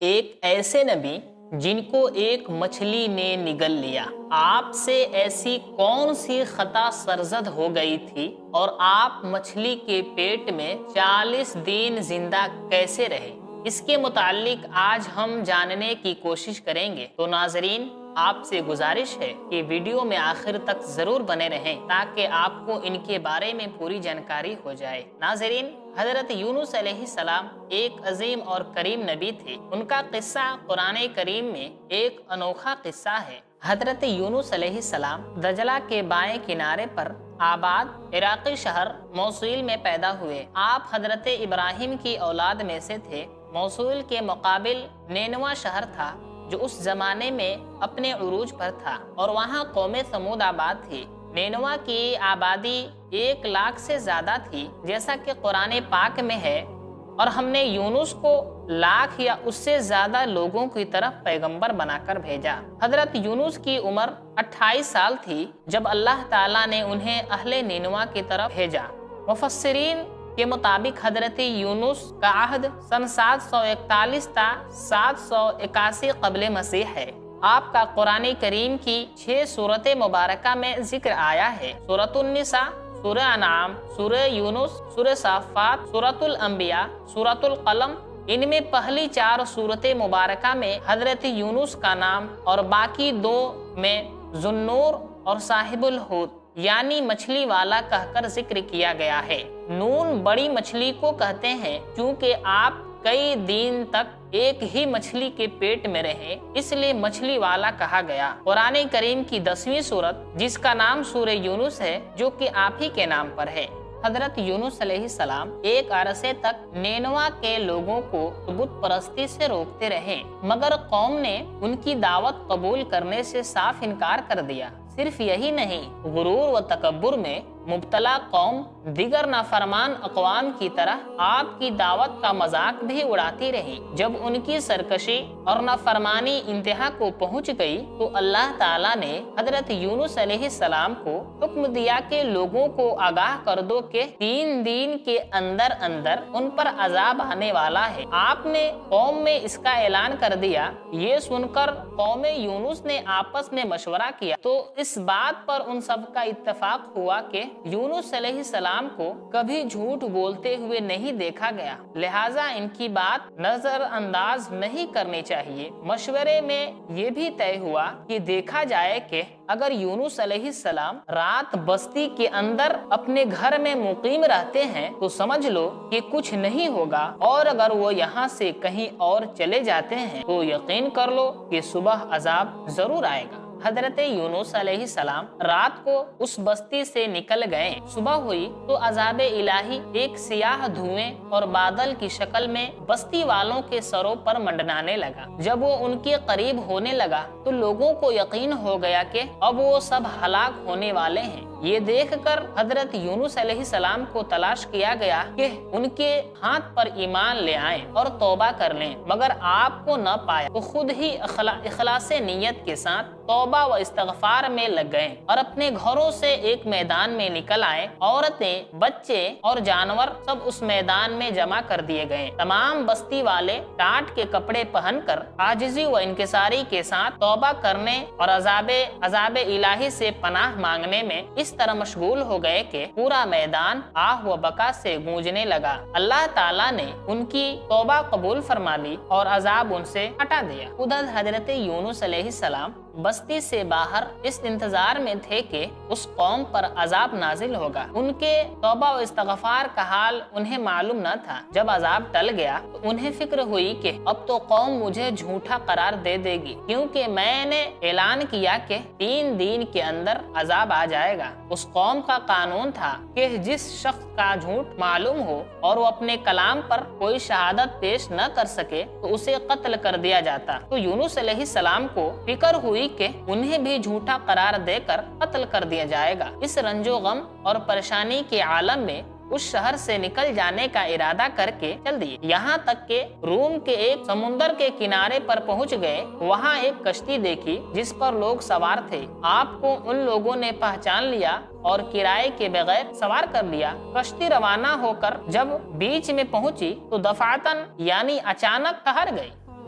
ایک ایسے نبی جن کو ایک مچھلی نے نگل لیا، آپ سے ایسی کون سی خطا سرزد ہو گئی تھی اور آپ مچھلی کے پیٹ میں 40 دن زندہ کیسے رہے؟ اس کے متعلق آج ہم جاننے کی کوشش کریں گے۔ تو ناظرین، آپ سے گزارش ہے کہ ویڈیو میں آخر تک ضرور بنے رہیں تاکہ آپ کو ان کے بارے میں پوری جانکاری ہو جائے۔ ناظرین، حضرت یونس علیہ السلام ایک عظیم اور کریم نبی تھے۔ ان کا قصہ قرآن کریم میں ایک انوکھا قصہ ہے۔ حضرت یونس علیہ السلام دجلہ کے بائیں کنارے پر آباد عراقی شہر موصل میں پیدا ہوئے۔ آپ حضرت ابراہیم کی اولاد میں سے تھے۔ موصل کے مقابل نینوا شہر تھا جو اس زمانے میں اپنے عروج پر تھا، اور وہاں قوم ثمود آباد تھی۔ نینوا کی آبادی 1 لاکھ سے زیادہ تھی، جیسا کہ قرآن پاک میں ہے، اور ہم نے یونس کو لاکھ یا اس سے زیادہ لوگوں کی طرف پیغمبر بنا کر بھیجا۔ حضرت یونس کی عمر 28 سال تھی جب اللہ تعالیٰ نے انہیں اہل نینوا کی طرف بھیجا۔ مفسرین کے مطابق حضرت یونس کا عہد سن 741 تا 781 قبل مسیح ہے۔ آپ کا قرآن کریم کی 6 سورت مبارکہ میں ذکر آیا ہے۔ سورۃ النساء، سورہ انعام، سورہ یونس، سورہ صافات، سورۃ الانبیاء، سورۃ القلم۔ ان میں پہلی 4 سورت مبارکہ میں حضرت یونس کا نام اور باقی 2 میں ذوالنور اور صاحب الحوت یعنی مچھلی والا کہہ کر ذکر کیا گیا ہے۔ نون بڑی مچھلی کو کہتے ہیں کیونکہ آپ کئی دن تک ایک ہی مچھلی کے پیٹ میں رہے، اس لیے مچھلی والا کہا گیا۔ قرآن کریم کی 10ویں سورت جس کا نام سورہ یونس ہے، جو کہ آپ ہی کے نام پر ہے۔ حضرت یونس علیہ السلام ایک عرصے تک نینوا کے لوگوں کو بت پرستی سے روکتے رہے، مگر قوم نے ان کی دعوت قبول کرنے سے صاف انکار کر دیا۔ صرف یہی نہیں، غرور و تکبر میں مبتلا قوم دیگر نافرمان اقوام کی طرح آپ کی دعوت کا مذاق بھی اڑاتی رہی۔ جب ان کی سرکشی اور نافرمانی انتہا کو پہنچ گئی تو اللہ تعالیٰ نے حضرت یونس علیہ السلام کو حکم دیا کہ لوگوں کو آگاہ کر دو کہ 3 دن کے اندر اندر ان پر عذاب آنے والا ہے۔ آپ نے قوم میں اس کا اعلان کر دیا۔ یہ سن کر قوم یونس نے آپس میں مشورہ کیا تو اس بات پر ان سب کا اتفاق ہوا کہ یونس علیہ السلام کو کبھی جھوٹ بولتے ہوئے نہیں دیکھا گیا، لہٰذا ان کی بات نظر انداز نہیں کرنی چاہیے۔ مشورے میں یہ بھی طے ہوا کہ دیکھا جائے کہ اگر یونس علیہ السلام رات بستی کے اندر اپنے گھر میں مقیم رہتے ہیں تو سمجھ لو کہ کچھ نہیں ہوگا، اور اگر وہ یہاں سے کہیں اور چلے جاتے ہیں تو یقین کر لو کہ صبح عذاب ضرور آئے گا۔ حضرت یونس علیہ السلام رات کو اس بستی سے نکل گئے۔ صبح ہوئی تو عذاب الہی ایک سیاہ دھوئیں اور بادل کی شکل میں بستی والوں کے سروں پر منڈلانے لگا۔ جب وہ ان کے قریب ہونے لگا تو لوگوں کو یقین ہو گیا کہ اب وہ سب ہلاک ہونے والے ہیں۔ یہ دیکھ کر حضرت یونس علیہ السلام کو تلاش کیا گیا کہ ان کے ہاتھ پر ایمان لے آئیں اور توبہ کر لیں، مگر آپ کو نہ پایا تو خود ہی اخلاص نیت کے ساتھ توبہ و استغفار میں لگ گئے اور اپنے گھروں سے ایک میدان میں نکل آئے۔ عورتیں، بچے اور جانور سب اس میدان میں جمع کر دیے گئے۔ تمام بستی والے ٹاٹ کے کپڑے پہن کر عاجزی و انکساری کے ساتھ توبہ کرنے اور عذاب الہی سے پناہ مانگنے میں اس طرح مشغول ہو گئے کہ پورا میدان آہ و بکا سے گونجنے لگا۔ اللہ تعالیٰ نے ان کی توبہ قبول فرما لی اور عذاب ان سے ہٹا دیا۔ ادھر حضرت یونس علیہ السلام بستی سے باہر اس انتظار میں تھے کہ اس قوم پر عذاب نازل ہوگا۔ ان کے توبہ و استغفار کا حال انہیں معلوم نہ تھا۔ جب عذاب ٹل گیا تو انہیں فکر ہوئی کہ اب تو قوم مجھے جھوٹا قرار دے دے گی، کیونکہ میں نے اعلان کیا کہ 3 دن کے اندر عذاب آ جائے گا۔ اس قوم کا قانون تھا کہ جس شخص کا جھوٹ معلوم ہو اور وہ اپنے کلام پر کوئی شہادت پیش نہ کر سکے تو اسے قتل کر دیا جاتا۔ تو یونس علیہ السلام کو فکر ہوئی کہ انہیں بھی جھوٹا قرار دے کر قتل کر دیا جائے گا۔ اس رنج و غم اور پریشانی کے عالم میں اس شہر سے نکل جانے کا ارادہ کر کے چل دیے، یہاں تک کہ روم کے ایک سمندر کے کنارے پر پہنچ گئے۔ وہاں ایک کشتی دیکھی جس پر لوگ سوار تھے۔ آپ کو ان لوگوں نے پہچان لیا اور کرائے کے بغیر سوار کر لیا۔ کشتی روانہ ہو کر جب بیچ میں پہنچی تو دفعتاً یعنی اچانک ٹھہر گئی۔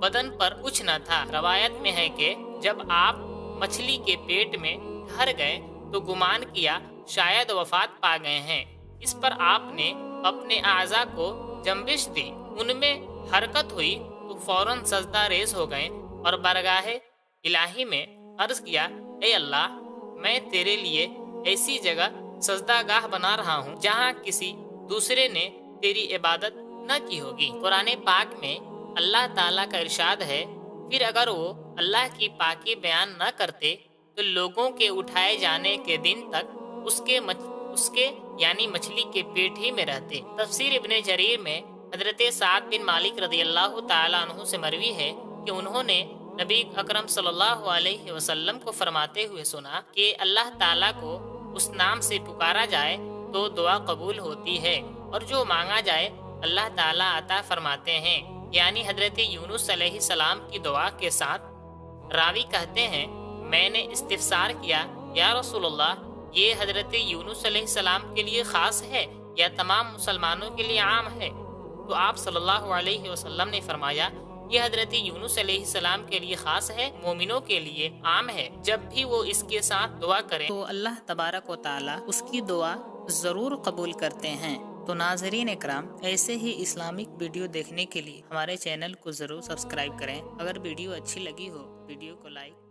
بدن پر کچھ نہ تھا۔ روایت میں ہے کہ جب آپ مچھلی کے پیٹ میں ٹھہر گئے تو گمان کیا شاید وفات پا گئے ہیں۔ اس پر آپ نے اپنے اعضاء کو جنبش دی، ان میں حرکت ہوئی تو فوراً سجدہ ریز ہو گئے اور بارگاہ الہی میں عرض کیا، اے اللہ، میں تیرے لیے ایسی جگہ سجدہ گاہ بنا رہا ہوں جہاں کسی دوسرے نے تیری عبادت نہ کی ہوگی۔ قرآن پاک میں اللہ تعالیٰ کا ارشاد ہے، پھر اگر وہ اللہ کی پاکی بیان نہ کرتے تو لوگوں کے اٹھائے جانے کے دن تک اس کے یعنی مچھلی کے پیٹ ہی میں رہتے۔ تفسیر ابن جریر میں حضرت سعد بن مالک رضی اللہ تعالیٰ عنہ سے مروی ہے کہ انہوں نے نبی اکرم صلی اللہ علیہ وسلم کو فرماتے ہوئے سنا کہ اللہ تعالیٰ کو اس نام سے پکارا جائے تو دعا قبول ہوتی ہے اور جو مانگا جائے اللہ تعالیٰ عطا فرماتے ہیں، یعنی حضرت یونس علیہ السلام کی دعا کے ساتھ۔ راوی کہتے ہیں، میں نے استفسار کیا، یا رسول اللہ، یہ حضرت یونس علیہ السلام کے لیے خاص ہے یا تمام مسلمانوں کے لیے عام ہے؟ تو آپ صلی اللہ علیہ وسلم نے فرمایا، یہ حضرت یونس علیہ السلام کے لیے خاص ہے، مومنوں کے لیے عام ہے۔ جب بھی وہ اس کے ساتھ دعا کریں تو اللہ تبارک و تعالی اس کی دعا ضرور قبول کرتے ہیں۔ تو ناظرین اکرام، ایسے ہی اسلامک ویڈیو دیکھنے کے لیے ہمارے چینل کو ضرور سبسکرائب کریں۔ اگر ویڈیو اچھی لگی ہو، ویڈیو کو لائک